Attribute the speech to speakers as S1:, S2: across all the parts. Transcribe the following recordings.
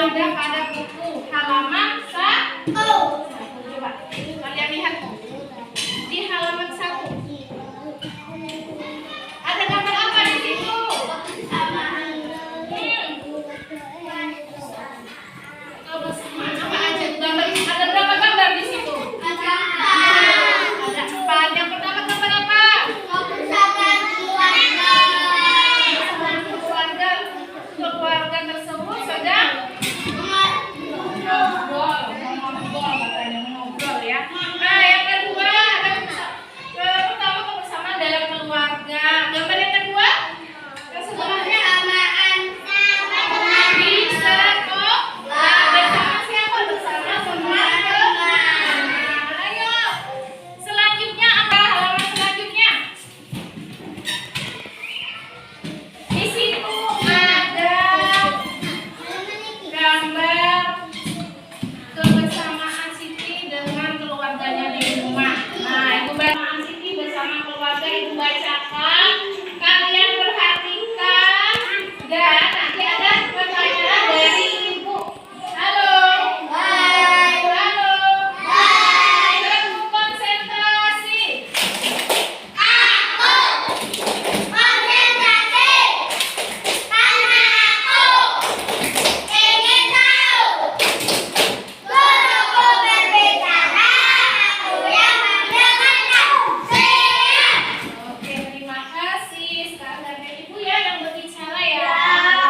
S1: ada pada buku halaman 1. Coba kalian lihat di halaman 1. Ada gambar apa di situ? Kebersamaan apa aja gambar? Ada berapa gambar di situ? Ada 4. Yang pertama gambar apa? Keluarga tersebut sedang ngobrol ya. Nah, yang kedua pertama kebersamaan dalam keluarga. Gambar yang kedua yang sebelahnya di sekolah bersama siapa? Bersama teman-teman. Ayo. Selanjutnya apa? Halaman selanjutnya. Di situ ada gambar kebersamaan Siti dengan keluarganya di rumah. Nah, itu kebersamaan Siti bersama keluarga ibu bacakan. Kalian perhatikan dan nanti ada pertanyaan dari ibu. Halo. Hai. Halo. Hai. Kamu konsentrasi. Oke, terima kasih. Sekarang dari ibu ya yang berbicara ya.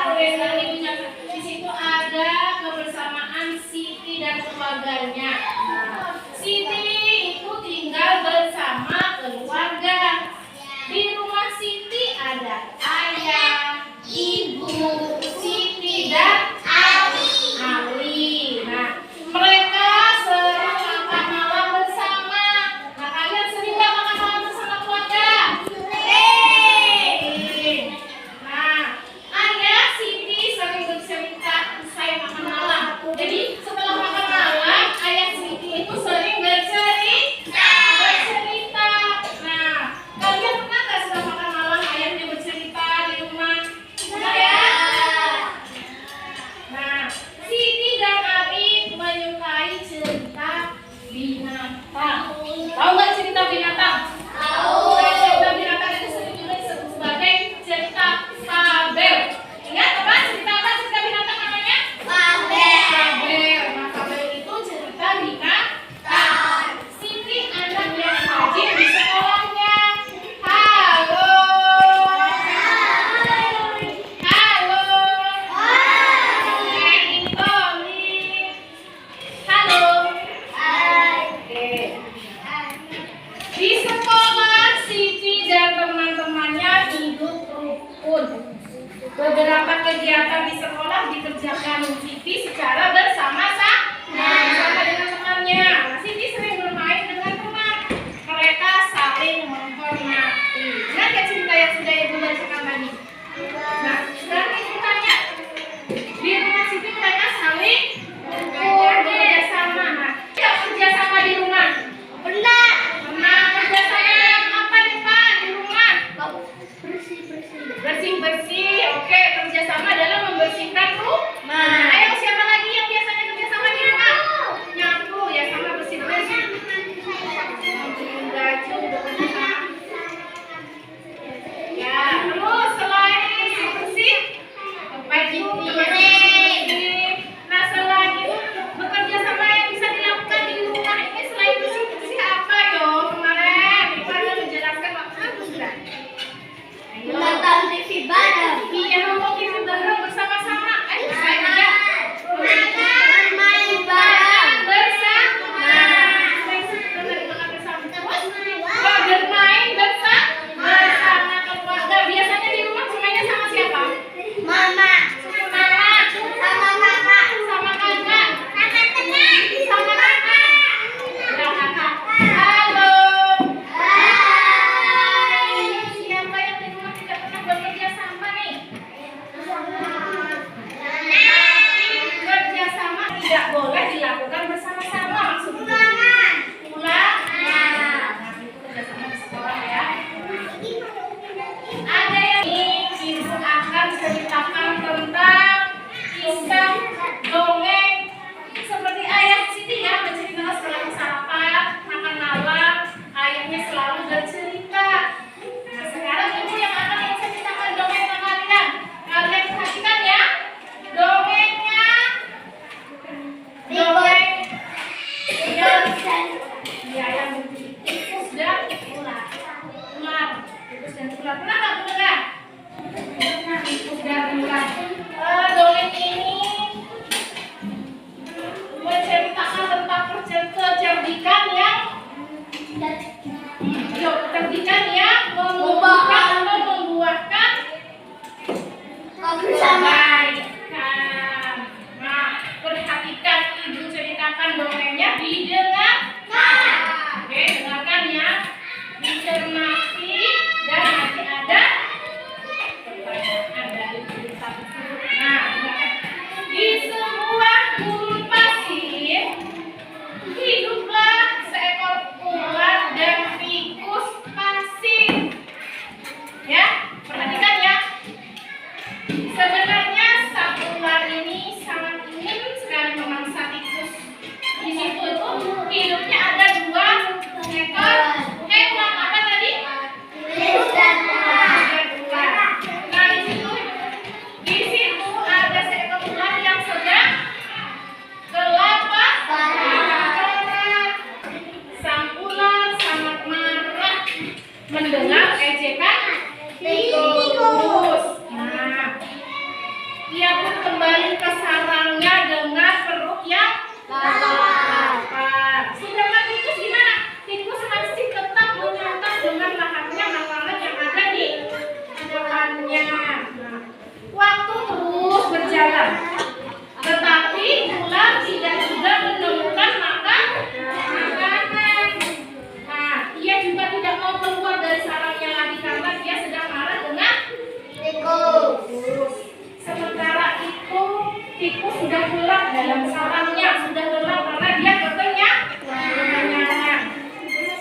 S1: Oke, sekarang ibu catat. Di situ ada kebersamaan Siti dan keluarganya. Nah, Siti itu tinggal bersama keluarga. Di rumah Siti ada ayah, ibu, Siti dan Ali. Nah, mereka sering makan malam bersama. Nah, kalian sering nggak makan malam bersama keluarga? Sering. Nah, ayah Siti sering bercerita usai makan malam. Jadi setelah makan malam, ayah Siti itu sering bercerita. Nah, kalian pernah nggak setelah makan malam ayahnya bercerita di rumah? Pernah ya? Nah, Siti dan Ali menyukai cerita binatang. Tahu nggak cerita binatang? Tahu. Cerita binatang itu sering juga disebut sebagai cerita fabel. Ingat apa? Cerita apa? Cerita binatang namanya? Fabel. Nah, fabel itu cerita binatang. Siti anak yang rajin di sekolahnya. Halo. Halo. Ini Tony. Halo. Oke. Di sekolah Siti dan teman-temannya hidup rukun. Beberapa kegiatan di sekolah dikerjakan Siti secara bersama-sama dengan temannya. Siti sering bermain dengan teman. Mereka saling menghormati. Ingat ya cerita yang sudah ibu bacakan tadi? Nah, sekarang ibu tanya. Di rumah Siti mereka saling kerjasama. Nah, kita kerjasama di rumah. Pernah kerjasama yang apa nih Pak di rumah? Bersih-bersih. Oke, kerjasama dalam membersihkan rumah. Ayo siapa lagi yang biasanya kerjasama di rumah? Nyapu ya, sama Ia pun kembali ke sarangnya dengan perut yang lapar. Sedangkan tikus gimana? Tikus masih tetap menyantap dengan lahapnya makanan yang ada di depannya. Nah, waktu terus berjalan, tetapi ular tidak juga menemukan makanan. Nah, ia juga tidak mau keluar dari sarangnya lagi karena dia sedang marah dengan tikus. Sementara itu tikus sudah gelap dalam sarangnya, sudah gelap karena dia kekenyangan.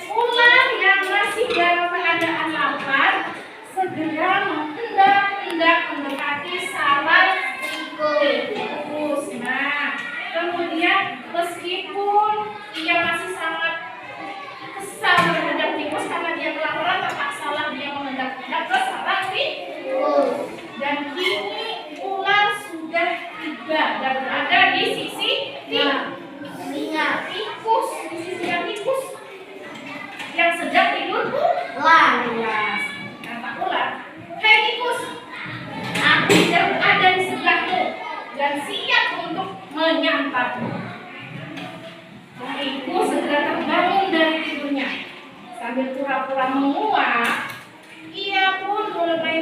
S1: Ular yang masih dalam keadaan lapar segera mengendap-endap mendekati sarang tikus. Nah, kemudian meskipun ia masih sangat kesal terhadap tikus karena dia kelaparan, terpaksalah dia mengendap-endap ke sarang tikus. Dan kini ular sudah tiba dan berada di sisi tikus, di sisi tikus yang sedang tidur pulas. Kata ular, "Hei tikus, aku sudah berada di sebelahmu dan siap untuk menyantapmu." Tikus segera terbangun dari tidurnya. Sambil pura-pura menguap, ia pun mulai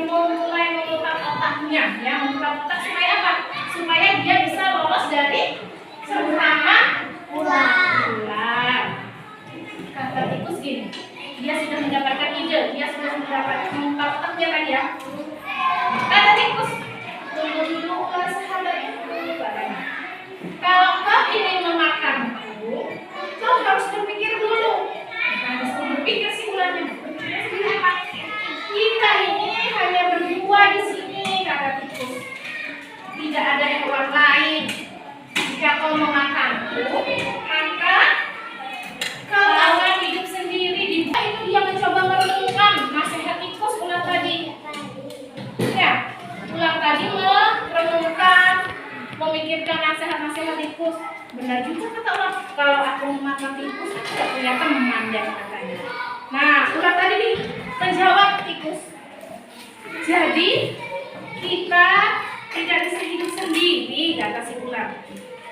S1: memutar otaknya, memutar supaya apa? Supaya dia bisa lolos dari serangan ular. Kata tikus gini, dia sudah mendapatkan ide, dia sudah mendapatkan memutar otaknya tadi ya. Kata tikus, "Tunggu dulu ular sahabatku," katanya. "Kalau kau ingin memakanku, kau harus berpikir dulu." Harus berpikir sih ularnya. "Kita ini hanya berdua di sini," kata tikus. "Tidak ada hewan lain. Jika kau memakanku, maka kau akan hidup sendiri di bawah." Itu dia mencoba merenungkan nasihat tikus ular tadi. Ya, ular tadi merenungkan, memikirkan nasihat-nasihat tikus. Benar juga kata ular, kalau aku memakan tikus, aku tidak punya teman dan katanya. Nah, ular tadi menjawab tikus, "Jadi kita tidak bisa hidup sendiri," kata si ular.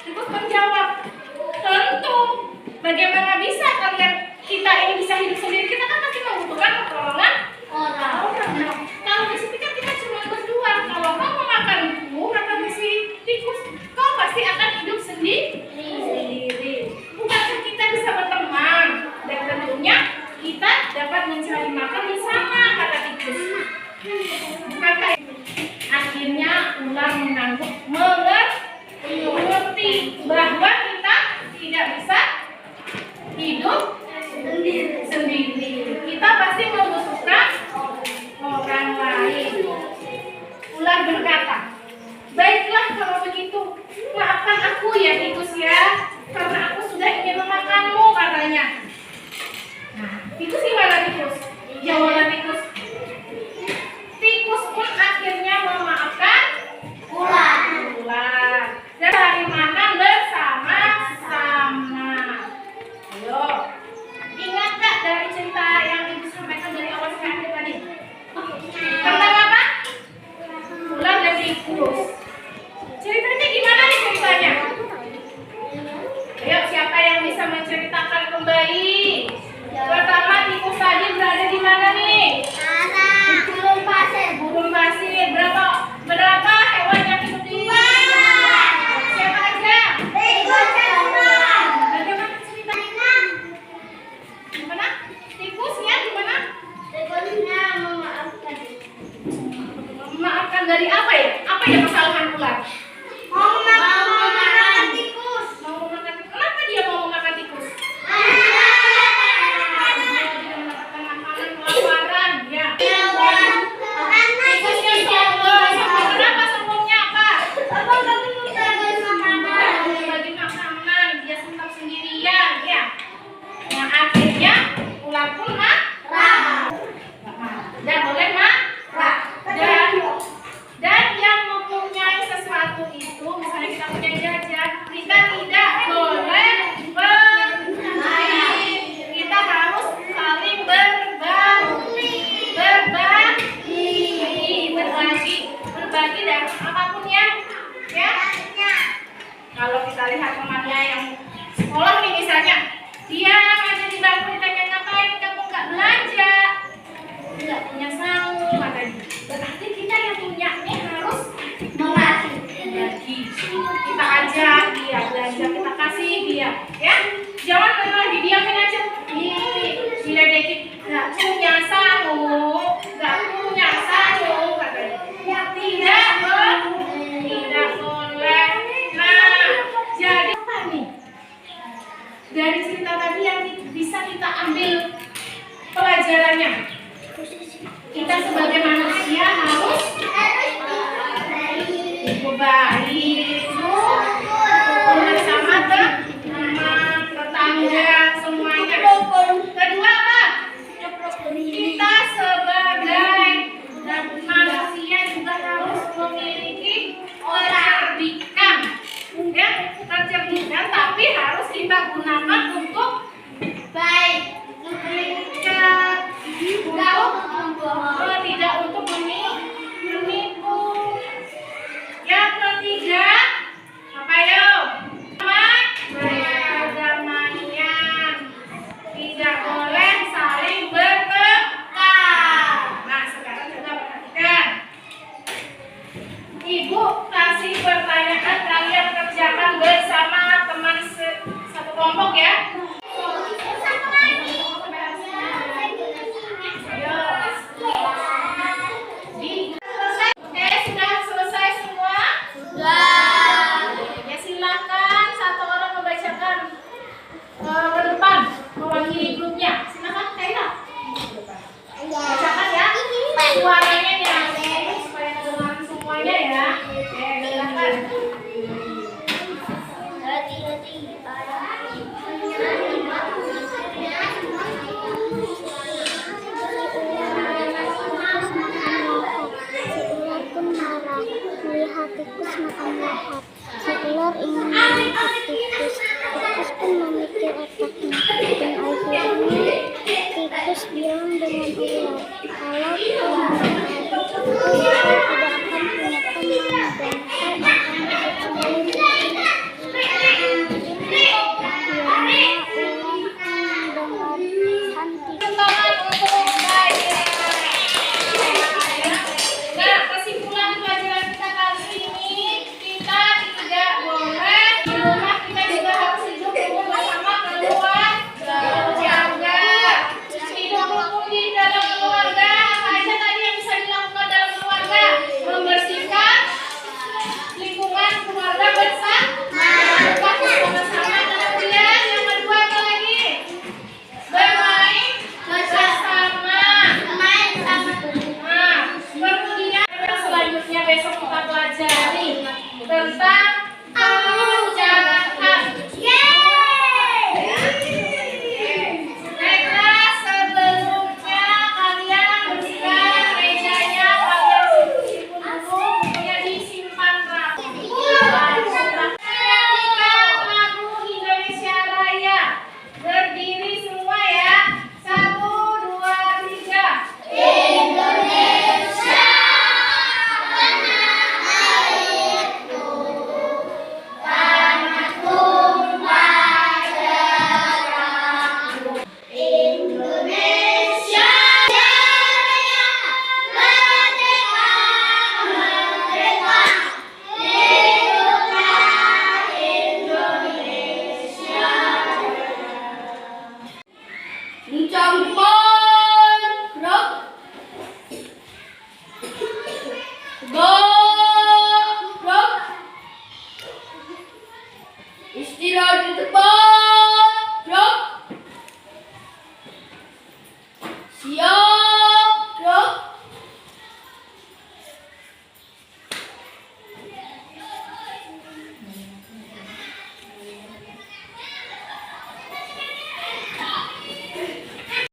S1: Tikus menjawab, "Tentu. Bagaimana bisa kalian kita ini bisa hidup sendiri? Kita kan pasti membutuhkan pertolongan orang. Nah, kalau di sini kan kita cuma berdua. Kalau kau memakanku," kata si tikus, "kau pasti akan hidup sendiri. Bukankah kita bisa berteman? Dan tentunya kita dapat mencari makan bersama," kata tikus. Maka akhirnya ular mengerti bahwa kita tidak bisa hidup sendiri. Kita pasti membutuhkan orang lain. Ular berkata, "Baiklah kalau begitu, maafkan aku ya tikus ya, karena aku sudah ingin memakanmu," katanya. Nah, tikus gimana tikus? Jawaban tikus. Tikus pun akhirnya memaafkan ular. Dan cari makan bersama-sama. Ayo, kita ajak dia belajar, kita kasih dia, ya. Jangan malah didiamin aja, diledekin, nggak punya sangu, katanya. Tidak boleh. Nah, jadi apa nih? Dari cerita tadi yang bisa kita ambil pelajarannya, kita sebagai manusia harus baik, bersama teman, tetangga, semuanya. Kedua apa? Kita sebagai manusia juga harus memiliki kecerdikan, ya, kecerdikan, tapi harus kita gunakan untuk baik, tidak untuk menipu. Yang ketiga, apa yuk? Perdamaian. Tidak boleh saling bertengkar. Nah, sekarang coba perhatikan. Ibu kasih pertanyaan, kalian kerjakan bersama teman satu kelompok ya. Ke depan mewakili grupnya. Silakan Kaila. Bacakan ya. Suaranya ya, supaya kedengaran semuanya ya. Oke, silakan.
S2: Melihat tikus makan lahap. Si ular ingin melihat tikus. Tikus pun memikir otaknya. Dan akhirnya tikus bilang dengan ular, kalau kau melihat tikus, kau tidak akan punya teman dan kau akan hidup sendiri. Akhirnya ular mendengarkan tikus.
S1: Nah, kesimpulan pelajaran kita kali ini, kita tidak boleh di rumah, kita juga harus hidup bersama keluarga. Hidup rukun di dalam keluarga. Apa aja tadi yang bisa dilakukan dalam keluarga? Membersihkan lingkungan keluarga bersama. Kemudian yang kedua apa lagi? Bermain bersama. Kemudian selanjutnya besok kita pelajari tentang perubahan. Baiklah, sebelumnya kalian bersihkan mejanya, kalian sipu-sipu dulu, bukunya disimpan rapi. Nyanyikan lagu Indonesia Raya. Berdiri semua ya. 1, 2, 3. Indonesia tanah tumpah darahku. Indonesia Raya, merdeka, merdeka. Hiduplah Indonesia. Campur rock go rock istirahat di tempat.